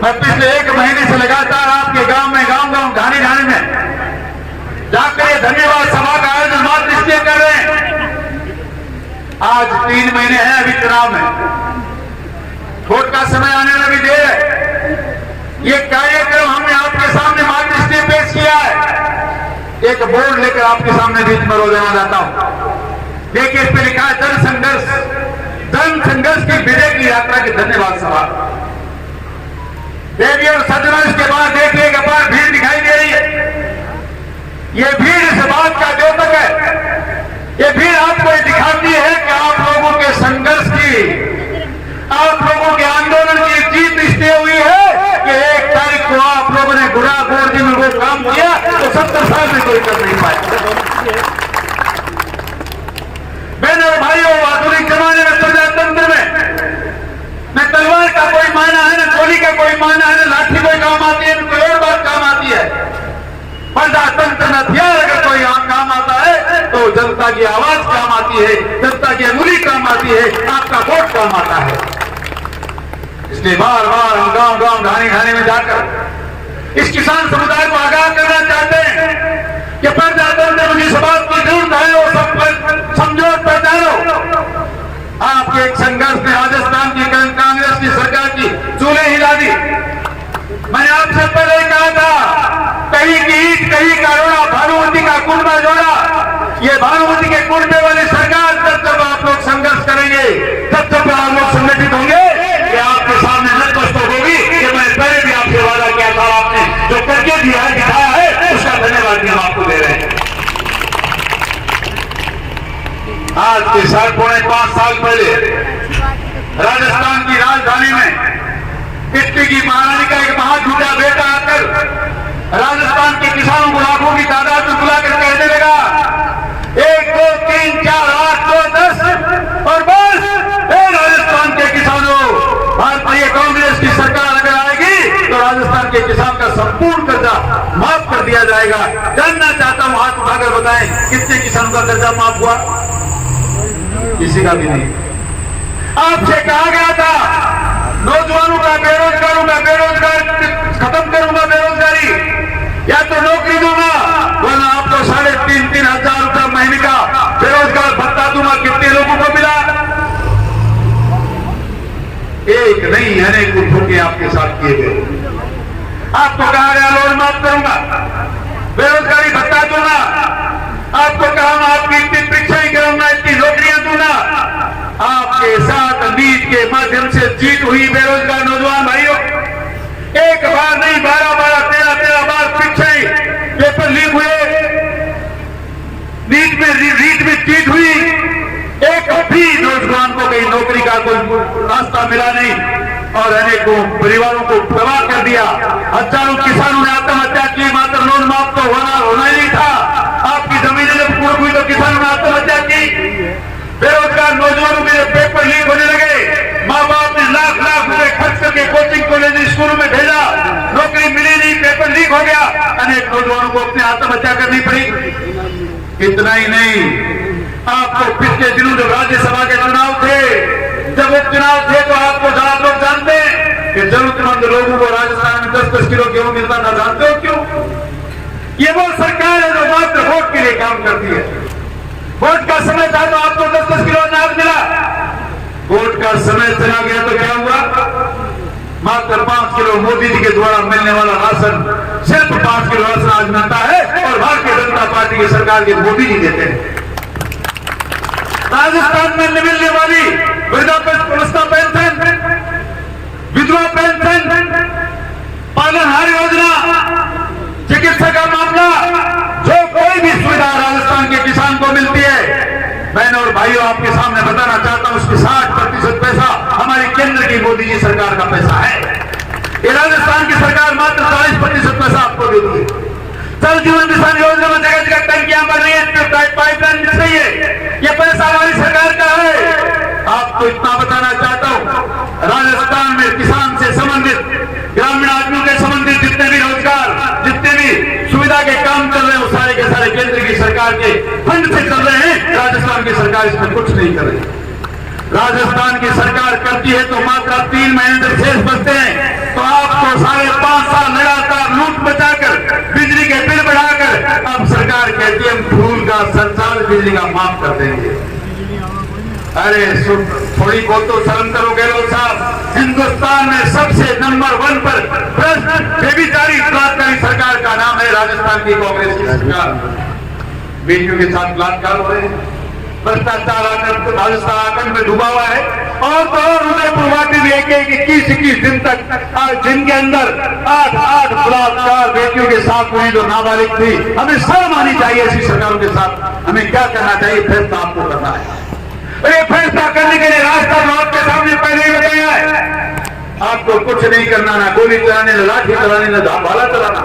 मैं पिछले 1 महीने से लगातार आपके गांव में ढाणी में जाकर ये धन्यवाद सभा का आयोजन मात्र इसलिए कर रहे हैं। आज 3 महीने हैं अभी चुनाव में, वोट का समय आने में भी देर है। ये कार्यक्रम हमने आपके सामने मात्र इसलिए पेश किया है, एक बोर्ड लेकर आपके सामने बीच में रो देना चाहता हूं। देखिए इस पे लिखा है जन संघर्ष की विजय की यात्रा की धन्यवाद सभा। देखिए और सज्जनों इसके बाद देखिए कि अपार भीड़ दिखाई दे रही है। ये भीड़ इस बात का द्योतक है, ये भीड़ आपको ये दिखाती है कि आप लोगों के संघर्ष की, आप लोगों के आंदोलन की जीत इसलिए हुई है कि 1 तारीख को आप लोगों ने गुड़ा गोरजी में वो काम किया तो 70 साल में कोई कर नहीं पाया। बहनों और भाइयों, आधुनिक जमाने में प्रजातंत्र में न तलवार का कोई मायना है, न गोली का कोई मायना है, न लाठी कोई काम आती है, न कोई और बात काम आती है। प्रजातंत्र में हथियार अगर कोई काम आता है तो जनता की आवाज काम आती है, जनता की अंगुली काम आती है, आपका वोट काम आता है। इसलिए बार बार हम गांव ढाणी में जाकर इस किसान समुदाय को आगाह करना चाहते हैं कि प्रजातंत्र में जिस बात की जरूरत है वो सब समझो, पहचानो। आपके एक संघर्ष ने राजस्थान की कांग्रेस की सरकार की चूल्हे हिला दी। मैंने आपसे पहले कहा था, कहीं की ईट कहीं का रोड़ा, भानुमती का कुंडा जोड़ा। ये भानुमती के कुंडे वाली सरकार जब आप लोग संघर्ष करेंगे, तब आप लोग संगठित होंगे कि आपके सामने नतमस्तक होगी कि मैं पहले भी आपसे वादा किया था, आपने जो करके दिया है, दिखाया है, उसका धन्यवाद भी हम आपको दे रहे हैं। आज के 5.5 साल पहले राजस्थान की राजधानी में इटली की महारानी का एक महाझूठा बेटा आकर राजस्थान के किसानों को लाखों की तादाद में बुलाकर कहने लगा 1 2 3 4 8 9 10 और बस। राजस्थान के किसानों, भारतीय कांग्रेस की सरकार अगर आएगी तो राजस्थान के किसान का संपूर्ण कर्जा माफ कर दिया जाएगा। जानना चाहता हूं, हाथ उठाकर बताएं कितने किसानों का कर्जा माफ हुआ? किसी का भी नहीं। आपसे कहा गया था नौजवानों का, बेरोजगारों का बेरोजगार खत्म करूंगा, बेरोजगारी या तो नौकरी दूंगा वरना आपको 3,500 हजार रुपया महीने का बेरोजगार भत्ता दूंगा। कितने लोगों को मिला? एक नहीं, अनेक ठोके आपके साथ किए गए। आपको कहा गया लोन माफ करूंगा, बेरोजगारी भत्ता दूंगा, आपको कहा मैं आपकी इतनी परीक्षाएं करूंगा, इतनी नौकरियां दूंगा। आपके साथ नीट के माध्यम से जीत हुई बेरोजगार नौजवान भाइयों, एक बार नहीं 12 13 बार परीक्षाएं पेपर लीक हुए, नीट में जीत हुई, एक भी नौजवान को कहीं नौकरी का कोई रास्ता मिला नहीं और अनेकों परिवारों को तबाह कर दिया। हजारों किसानों ने आत्महत्या की, मात्र लोन माफ तो होना ही नहीं था। आपकी जमीनें जब कुर्क हुई तो किसानों ने आत्महत्या की। बेरोजगार नौजवानों के पेपर लीक होने लगे, माँ बाप ने लाख रुपए खर्च करके कोचिंग कॉलेज स्कूलों में भेजा, नौकरी मिली नहीं, पेपर लीक हो गया, अनेक नौजवानों को अपनी आत्महत्या करनी पड़ी। इतना ही नहीं, आपको पिछले दिनों जब राज्यसभा के चुनाव थे, जब उपचुनाव थे तो आपको आप लोग जानते हैं कि जरूरतमंद लोगों को राजस्थान में 10-10 किलो गेहूं मिलता था। जानते हो क्यों? ये वो सरकार है जो मात्र वोट के लिए काम करती है। वोट का समय था तो आपको 10-10 किलो अनाज मिला, वोट का समय चला गया तो क्या हुआ? मात्र 5 किलो मोदी जी के द्वारा मिलने वाला राशन, सिर्फ 5 किलो राशन आज मिलता है और भारतीय जनता पार्टी की सरकार के मोदी जी देते हैं। राजस्थान में मिलने वाली वृद्धावस्था पेंशन, विधवा पेंशन, पालनहार योजना, चिकित्सा का मामला, जो कोई भी सुविधा राजस्थान के किसान को मिलती है, बहनों और भाइयों आपके सामने बताना चाहता हूं उसकी 60% पैसा हमारी केंद्र की मोदी जी सरकार का पैसा है। ये राजस्थान की सरकार मात्र 40% पैसा आपको देती है। जल जीवन मिशन योजना में जगह जगह टंकियां बन रही है, पाइपलाइन बिछ रही है, ये पैसा हमारी सरकार का है। आपको इतना बताना चाहता हूं, राजस्थान में किसान से संबंधित, ग्रामीण आदमियों के संबंधित जितने भी रोजगार, जितने भी सुविधा के काम चल रहे हैं वो सारे के सारे केंद्र की सरकार के फंड से चल रहे हैं। राजस्थान की सरकार इसमें कुछ नहीं कर रही। राजस्थान की सरकार करती है तो मात्र 3 महीने तक शेष बचते हैं, तो आपको उनका संचालन बिजली का माफ कर देंगे। अरे थोड़ी बहुत तो शर्म करो गहलोत साहब। हिंदुस्तान में सबसे नंबर 1 पर बेबीचारी बलात्कारी सरकार का नाम है राजस्थान की कांग्रेस की सरकार। बेटियों के साथ बलात्कार हो रहे हैं, भ्रष्टाचार राजस्थान आतंक में डूबा हुआ है। और तो और उदयपुर वाटी में 21 दिन तक जिनके अंदर 8 बलात्कार बेटियों के साथ हुई जो नाबालिग थी। हमें शर्म आनी चाहिए ऐसी सरकारों के साथ। हमें क्या करना चाहिए, फैसला आपको करना है। ये फैसला करने के लिए रास्ता जो आपके सामने पहले ही बताया है। आपको कुछ नहीं करना, ना गोली चलाने, ना लाठी चलाने, ना भाला चलाना।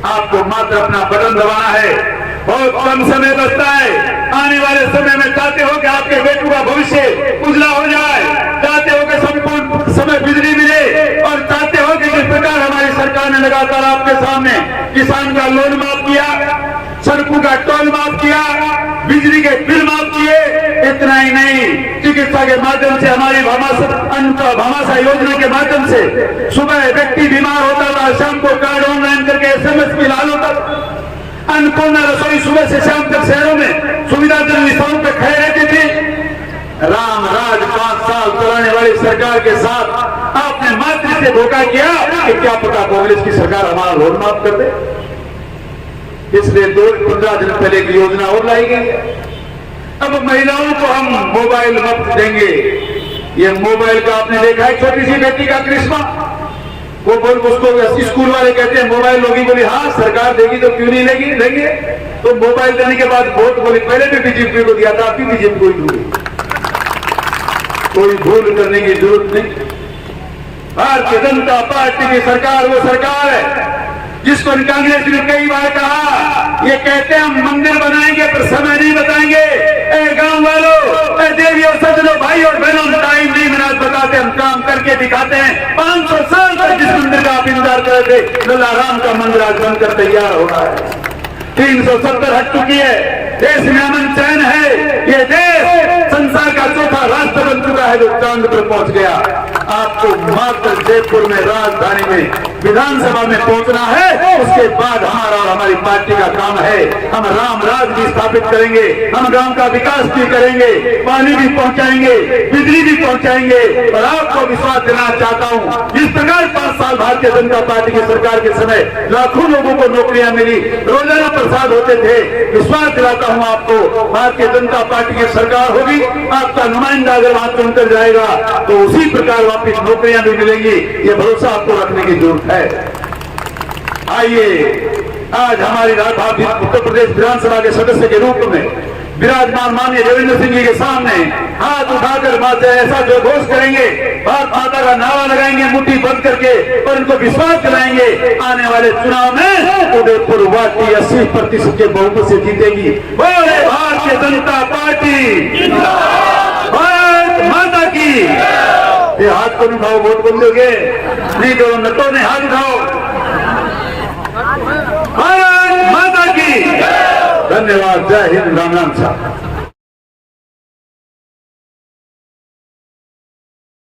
आपको मात्र अपना बटन दबाना है। बहुत कम समय बचता है। आने वाले समय में चाहते हो कि आपके बेटों का भविष्य उजला हो जाए, चाहते हो कि संपूर्ण समय बिजली मिले, और चाहते हो कि जिस प्रकार हमारी सरकार ने लगातार आपके सामने किसान का लोन माफ किया, सड़कों का टोल माफ किया, बिजली के बिल माफ किए। इतना ही नहीं, चिकित्सा के माध्यम से हमारी भामाशाह योजना के माध्यम से सुबह व्यक्ति बीमार होता था, शाम को कार्ड ऑनलाइन करके SMS भी लाल होता था। अन्नपूर्णा रसोई सुबह से शाम तक शहरों में सुविधाजनक स्थानों पर खड़े रहते थे। राम राज 5 साल चलाने वाली सरकार के साथ आपने मात्र से धोखा किया कि क्या पता कांग्रेस की सरकार हमारा लोन माफ कर दे। इसलिए 15 दिन पहले की योजना और लाई गई। अब महिलाओं को हम मोबाइल मुफ्त देंगे। ये मोबाइल का आपने देखा है, छोटी सी बेटी का करिश्मा, वो बोल उसको स्कूल वाले कहते हैं मोबाइल लोगी, बोली हाँ सरकार देगी तो क्यों नहीं लेंगे। तो मोबाइल देने के बाद वोट बोली पहले भी बीजेपी को दिया था, अभी बीजेपी को ही दूंगी। कोई भूल करने की जरूरत नहीं। भारतीय जनता पार्टी की सरकार वो सरकार है जिसको कांग्रेस ने कई बार कहा, ये कहते हैं हम मंदिर बनाएंगे पर समय नहीं बताएंगे। गांव वालों, देवी और सज्जनों, भाई और बहनों, टाइम नहीं मिला बताते, हम काम करके दिखाते हैं। 500 साल तक जिस मंदिर का आप इंतजार कर रहे थे, लल्लाराम का मंदिर आज बनकर तैयार हो रहा है। 370 हट चुकी है, देश में अमन चैन है। ये देश संसार का चौथा राष्ट्र बन चुका है जो चांद पर पहुंच गया। आपको मात्र जयपुर में राजधानी में विधानसभा में पहुंचना है, उसके बाद हमारा और हमारी पार्टी का काम है। हम राम राज भी स्थापित करेंगे, हम गांव का विकास भी करेंगे, पानी भी पहुंचाएंगे, बिजली भी पहुंचाएंगे। और आपको विश्वास दिलाना चाहता हूं, जिस प्रकार 5 साल भारतीय जनता पार्टी की सरकार के समय लाखों लोगों को नौकरियां मिली, रोजाना प्रसाद होते थे, विश्वास दिलाता हूं आपको, भारतीय जनता पार्टी की सरकार होगी, आपका नुमाइंदा अगर वहां चुनकर जाएगा तो उसी प्रकार वापिस नौकरियां भी मिलेंगी। ये भरोसा आपको रखने की जरूरत है। आइए, आज हमारी उत्तर प्रदेश विधानसभा के सदस्य के रूप में विराजमान माननीय देवेंद्र सिंह जी के सामने हाथ उठाकर मात्र ऐसा जो घोष करेंगे, भारत माता का नारा लगाएंगे मुट्ठी बंद करके, और उनको विश्वास दिलाएंगे आने वाले चुनाव में उदयपुर वाटी 80% के बहुमत से जीतेगी। बोले भारतीय जनता पार्टी, भारत माता की। ये हाथ को उठाओ, वोट बंदोगे नहीं तो नटो ने हाथ उठाओ। भारत माता की। धन्यवाद। जय हिंद। राम राम साहब।